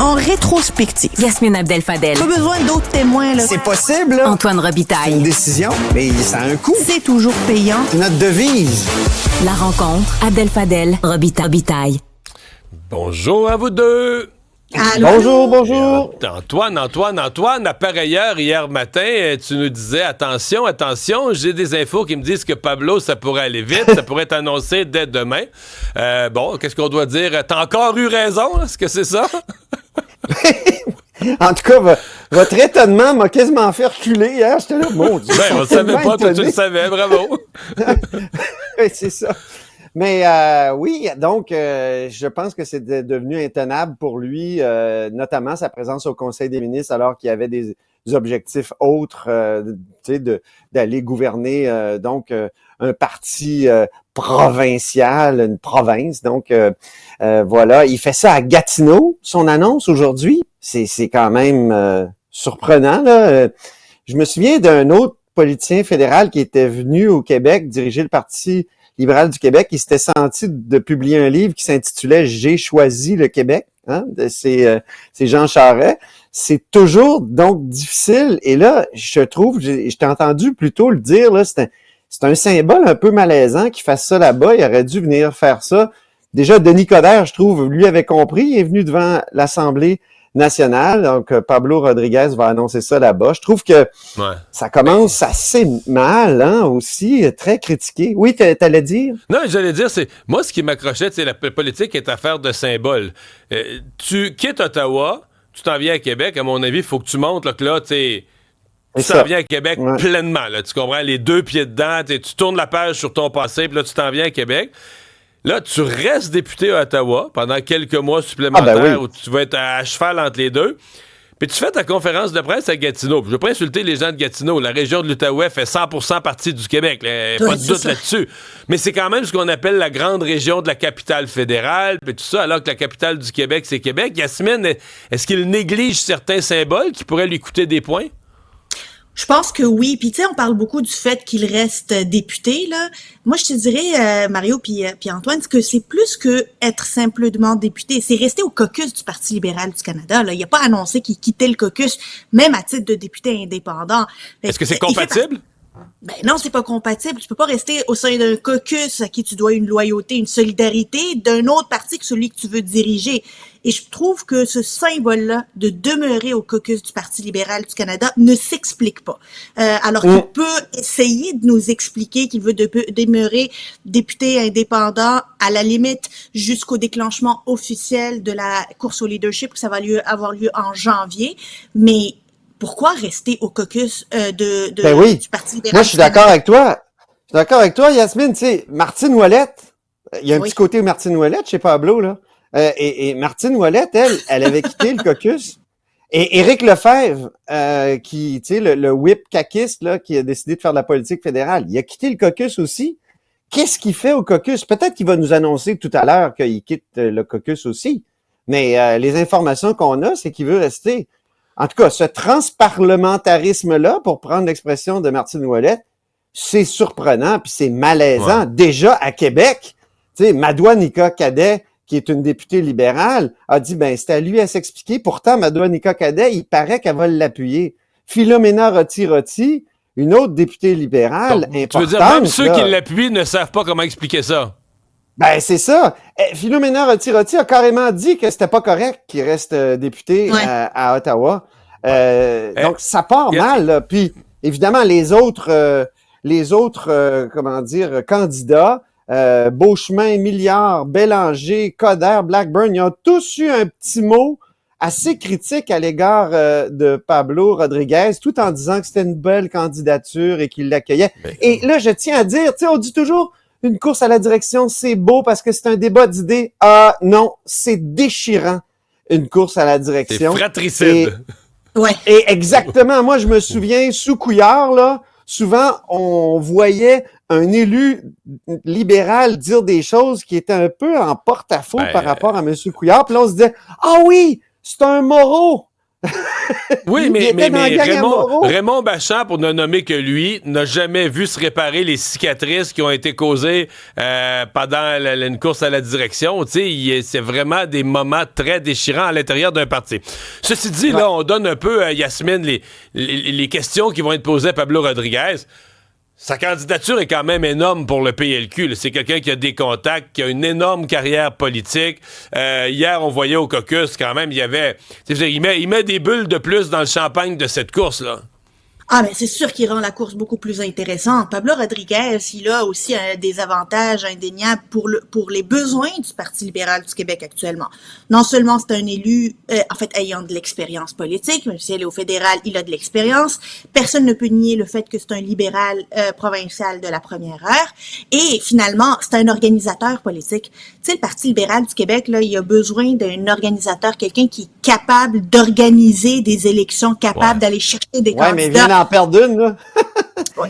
en rétrospective. Yasmine Abdel-Fadel. Pas besoin d'autres témoins, là. C'est possible, là. Antoine C'est Robitaille. une décision, mais ça a un coût. C'est toujours payant. C'est notre devise. La rencontre, Abdel-Fadel, Robitaille. Bonjour à vous deux. Allô? Bonjour. Antoine, à pareille heure, hier matin, tu nous disais, attention, j'ai des infos qui me disent que Pablo, ça pourrait aller vite, ça pourrait être annoncé dès demain. Bon, qu'est-ce qu'on doit dire? T'as encore eu raison, est-ce que c'est ça? En tout cas, votre étonnement m'a quasiment fait reculer hier. J'étais là, mon Dieu. Ben, on ne savait pas, toi, tu le savais, bravo. C'est ça. Mais oui, donc je pense que c'est devenu intenable pour lui, notamment sa présence au Conseil des ministres alors qu'il y avait des objectifs autres, tu sais, d'aller gouverner un parti provincial, une province. Donc voilà, il fait ça à Gatineau, son annonce aujourd'hui. C'est quand même surprenant, là. Je me souviens d'un autre politicien fédéral qui était venu au Québec diriger le Parti libéral du Québec. Il s'était senti de publier un livre qui s'intitulait « J'ai choisi le Québec ». C'est Jean Charest. C'est toujours donc difficile. Et là, je trouve, je t'ai entendu plutôt le dire, là, c'est un symbole un peu malaisant qu'il fasse ça là-bas. Il aurait dû venir faire ça. Déjà, Denis Coderre, je trouve, lui avait compris. Il est venu devant l'Assemblée nationale. Donc, Pablo Rodriguez va annoncer ça là-bas. Je trouve que ça commence assez mal, aussi, très critiqué. Oui, t'allais dire? Non, j'allais dire, c'est moi, ce qui m'accrochait, c'est la politique est affaire de symbole. Tu quittes Ottawa, tu t'en viens à Québec, à mon avis, il faut que tu montres là, que là, tu t'en viens à Québec pleinement. Là, tu comprends? Les deux pieds dedans, tu tournes la page sur ton passé, puis là, tu t'en viens à Québec. Là, tu restes député à Ottawa pendant quelques mois supplémentaires où tu vas être à cheval entre les deux. Puis tu fais ta conférence de presse à Gatineau. Je ne veux pas insulter les gens de Gatineau. La région de l'Outaouais fait 100% partie du Québec. Pas de doute là-dessus. Mais c'est quand même ce qu'on appelle la grande région de la capitale fédérale, puis tout ça, alors que la capitale du Québec, c'est Québec. Yasmine, est-ce qu'il néglige certains symboles qui pourraient lui coûter des points? Je pense que oui. Puis tu sais, on parle beaucoup du fait qu'il reste député, là. Moi, je te dirais, Mario puis Antoine, que c'est plus que être simplement député. C'est rester au caucus du Parti libéral du Canada, là. Il n'a pas annoncé qu'il quittait le caucus, même à titre de député indépendant. Est-ce que c'est compatible? Ben non, c'est pas compatible. Tu peux pas rester au sein d'un caucus à qui tu dois une loyauté, une solidarité d'un autre parti que celui que tu veux diriger. Et je trouve que ce symbole-là de demeurer au caucus du Parti libéral du Canada ne s'explique pas. Alors qu'il peut essayer de nous expliquer qu'il veut demeurer député indépendant à la limite jusqu'au déclenchement officiel de la course au leadership, que ça va avoir lieu en janvier. Mais pourquoi rester au caucus du Parti libéral? Moi, je suis d'accord avec toi. Je suis d'accord avec toi, Yasmine. Tu sais, Martine Ouellette, il y a un petit côté Martine Ouellette chez Pablo, là. Et Martine Ouellette, elle avait quitté le caucus. Et Éric Lefebvre, qui, tu sais, le whip caquiste, là, qui a décidé de faire de la politique fédérale, il a quitté le caucus aussi. Qu'est-ce qu'il fait au caucus? Peut-être qu'il va nous annoncer tout à l'heure qu'il quitte le caucus aussi. Mais les informations qu'on a, c'est qu'il veut rester. En tout cas, ce transparlementarisme-là, pour prendre l'expression de Martine Ouellette, c'est surprenant puis c'est malaisant. Ouais. Déjà à Québec, tu sais, Madoua-Nika Cadet, qui est une députée libérale, a dit, ben, c'est à lui à s'expliquer. Pourtant, Madoua-Nika Cadet, il paraît qu'elle va l'appuyer. Philomena Roti-Roti, une autre députée libérale importante. Tu veux dire, même ceux qui l'appuient ne savent pas comment expliquer ça? Ben, c'est ça. Philomena Roti-Roti a carrément dit que c'était pas correct qu'il reste député à Ottawa. Donc, ça part mal, là. Puis, évidemment, les autres candidats, Beauchemin, Milliard, Bélanger, Coderre, Blackburn, ils ont tous eu un petit mot assez critique à l'égard de Pablo Rodriguez, tout en disant que c'était une belle candidature et qu'ils l'accueillaient. Et là, je tiens à dire, tu sais, on dit toujours, une course à la direction, c'est beau parce que c'est un débat d'idées. Ah non, c'est déchirant, une course à la direction. C'est fratricide. Et exactement, moi je me souviens, sous Couillard, là, souvent on voyait un élu libéral dire des choses qui étaient un peu en porte-à-faux par rapport à M. Couillard. Puis là, on se disait, ah oui, c'est un Moreau. Oui, Il mais était dans la gang à Moreau. Raymond Bachand, pour ne nommer que lui, n'a jamais vu se réparer les cicatrices qui ont été causées pendant une course à la direction. C'est vraiment des moments très déchirants à l'intérieur d'un parti. Ceci dit, là, on donne un peu à Yasmine les questions qui vont être posées à Pablo Rodriguez. Sa candidature est quand même énorme pour le PLQ. Là. C'est quelqu'un qui a des contacts, qui a une énorme carrière politique. Hier, on voyait au caucus, quand même, il met des bulles de plus dans le champagne de cette course-là. Ah, ben c'est sûr qu'il rend la course beaucoup plus intéressante. Pablo Rodriguez, il a aussi des avantages indéniables pour les besoins du Parti libéral du Québec actuellement. Non seulement c'est un élu, ayant de l'expérience politique, même si elle est au fédéral, il a de l'expérience. Personne ne peut nier le fait que c'est un libéral provincial de la première heure. Et finalement, c'est un organisateur politique. Tu sais, le Parti libéral du Québec, là, il a besoin d'un organisateur, quelqu'un qui est capable d'organiser des élections, capable d'aller chercher des candidats. Mais il vient d'en perdre une, là.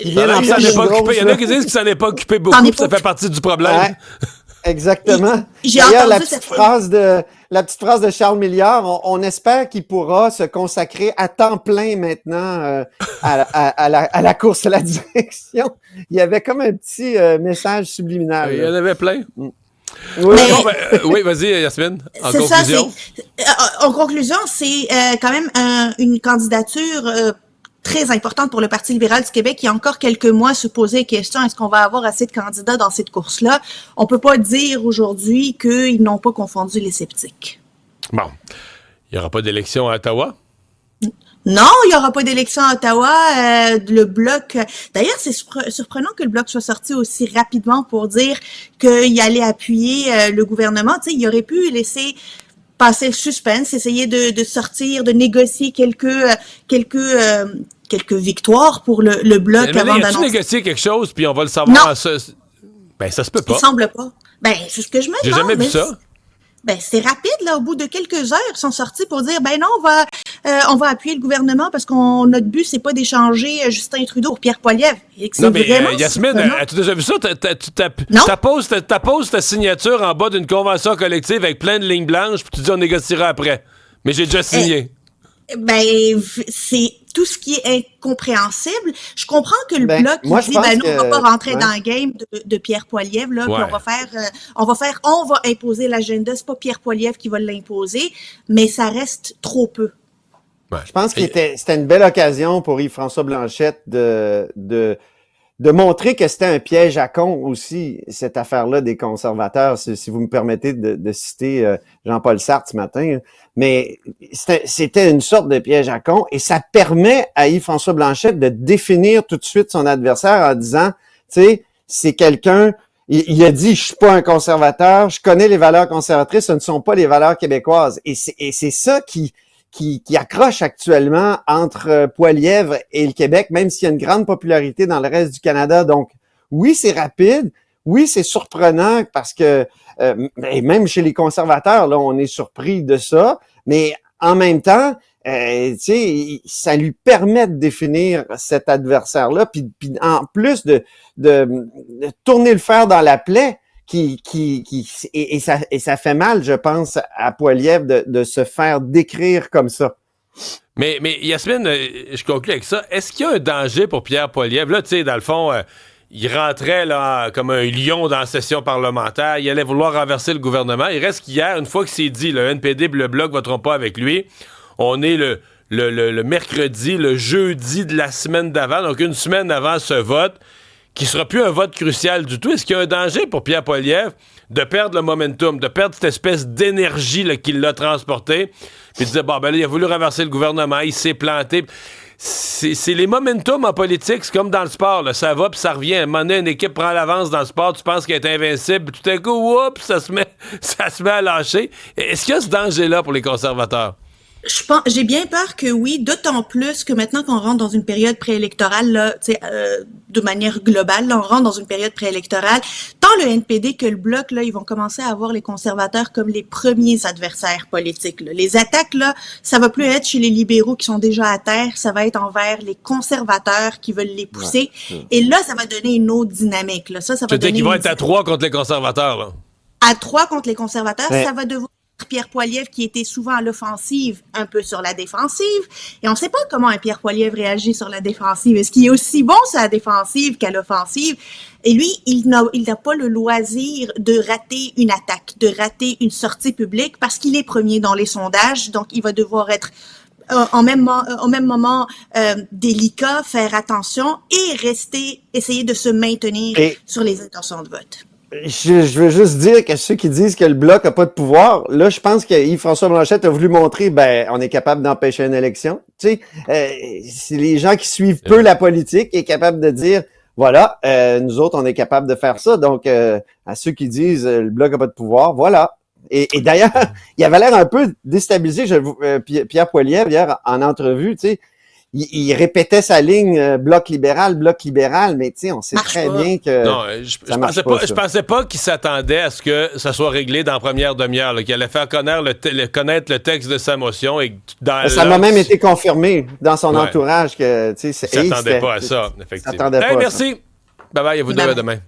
Il y en a qui disent qu'il s'en est pas occupé beaucoup, ça fait partie du problème. Ouais, exactement. J'ai D'ailleurs, entendu la petite phrase de Charles Milliard, on espère qu'il pourra se consacrer à temps plein maintenant à la course à la direction. Il y avait comme un petit message subliminal. Il y en avait plein. Oui, oui, vas-y, Yasmine. En conclusion, c'est quand même une candidature très importante pour le Parti libéral du Québec. Il y a encore quelques mois, se poser la question, est-ce qu'on va avoir assez de candidats dans cette course-là? On peut pas dire aujourd'hui qu'ils n'ont pas confondu les sceptiques. Bon. Il n'y aura pas d'élection à Ottawa? Non, il n'y aura pas d'élection à Ottawa. Le Bloc... D'ailleurs, c'est surprenant que le Bloc soit sorti aussi rapidement pour dire qu'il allait appuyer le gouvernement. Tu sais, il aurait pu laisser passer le suspense, essayer de sortir, de négocier quelques victoires pour le Bloc avant d'annoncer. As-tu négocié quelque chose, puis on va le savoir? Non. Ça se peut pas. Il semble pas. C'est ce que je me demande. J'ai jamais vu ça. C'est rapide, là, au bout de quelques heures, ils sont sortis pour dire, non, on va appuyer le gouvernement parce notre but, c'est pas d'échanger Justin Trudeau pour Pierre Poilievre. Non, mais Yasmine, as-tu déjà vu ça? T'apposes ta signature en bas d'une convention collective avec plein de lignes blanches, puis tu dis on négociera après. Mais j'ai déjà signé. C'est tout ce qui est incompréhensible. Je comprends que le Bloc dit, nous, on va pas rentrer dans le game de Pierre Poilievre, là, puis on va imposer l'agenda. C'est pas Pierre Poilievre qui va l'imposer, mais ça reste trop peu. Ouais. Je pense que c'était une belle occasion pour Yves-François Blanchette de montrer que c'était un piège à con aussi, cette affaire-là des conservateurs, si vous me permettez de citer Jean-Paul Sartre ce matin. Mais c'était une sorte de piège à con et ça permet à Yves-François Blanchette de définir tout de suite son adversaire en disant, tu sais, c'est quelqu'un, il a dit, je suis pas un conservateur, je connais les valeurs conservatrices, ce ne sont pas les valeurs québécoises. Et c'est ça qui accroche actuellement entre Poilievre et le Québec, même s'il y a une grande popularité dans le reste du Canada. Donc, oui, c'est rapide. Oui, c'est surprenant parce que même chez les conservateurs, là, on est surpris de ça. Mais en même temps, tu sais, ça lui permet de définir cet adversaire-là, puis en plus de tourner le fer dans la plaie. Et ça fait mal, je pense, à Poilievre de se faire décrire comme ça. Mais Yasmine, je conclue avec ça. Est-ce qu'il y a un danger pour Pierre Poilievre? Là, tu sais, dans le fond, il rentrait là comme un lion dans la session parlementaire. Il allait vouloir renverser le gouvernement. Il reste qu'hier, une fois que c'est dit, le NPD et le Bloc ne voteront pas avec lui. On est le mercredi, le jeudi de la semaine d'avant, donc une semaine avant ce vote, qui sera plus un vote crucial du tout. Est-ce qu'il y a un danger pour Pierre Poilievre de perdre le momentum, de perdre cette espèce d'énergie là, qui l'a transporté, puis de dire, là, il a voulu renverser le gouvernement, il s'est planté. C'est les momentum en politique, c'est comme dans le sport, là, ça va puis ça revient. À un moment donné, une équipe prend l'avance dans le sport, tu penses qu'elle est invincible, puis tout à coup, ça se met à lâcher. Est-ce qu'il y a ce danger-là pour les conservateurs? J'ai bien peur que oui, d'autant plus que maintenant qu'on rentre dans une période préélectorale, là, de manière globale, là, on rentre dans une période préélectorale. Tant le NPD que le Bloc, là, ils vont commencer à avoir les conservateurs comme les premiers adversaires politiques. Là. Les attaques, là, ça va plus être chez les libéraux qui sont déjà à terre, ça va être envers les conservateurs qui veulent les pousser. Ouais. Et là, ça va donner une autre dynamique. Là. Ça va donner. Tu dis qu'ils vont être à 3 contre les conservateurs, là? À 3 contre les conservateurs, ouais. Pierre Poilievre qui était souvent à l'offensive, un peu sur la défensive. Et on ne sait pas comment un Pierre Poilievre réagit sur la défensive. Est-ce qu'il est aussi bon sur la défensive qu'à l'offensive? Et lui, il n'a pas le loisir de rater une attaque, de rater une sortie publique parce qu'il est premier dans les sondages. Donc, il va devoir être au même moment délicat, faire attention et essayer de se maintenir sur les intentions de vote. Je veux juste dire que ceux qui disent que le Bloc a pas de pouvoir, là, je pense que Yves-François Blanchet a voulu montrer, on est capable d'empêcher une élection. Tu sais, c'est les gens qui suivent peu la politique et capable de dire, voilà, nous autres, on est capable de faire ça. Donc, à ceux qui disent le Bloc a pas de pouvoir, voilà. Et d'ailleurs, il avait l'air un peu déstabilisé, Pierre Poilievre, hier, en entrevue, tu sais. Il répétait sa ligne bloc libéral, mais tu sais, on sait très bien que non, je pensais pas qu'il s'attendait à ce que ça soit réglé dans la première demi-heure, qu'il allait faire connaître le texte de sa motion. Et ça m'a même été confirmé dans son entourage que tu sais, il s'attendait pas à ça, effectivement. Merci. Bye bye, à vous deux, à demain.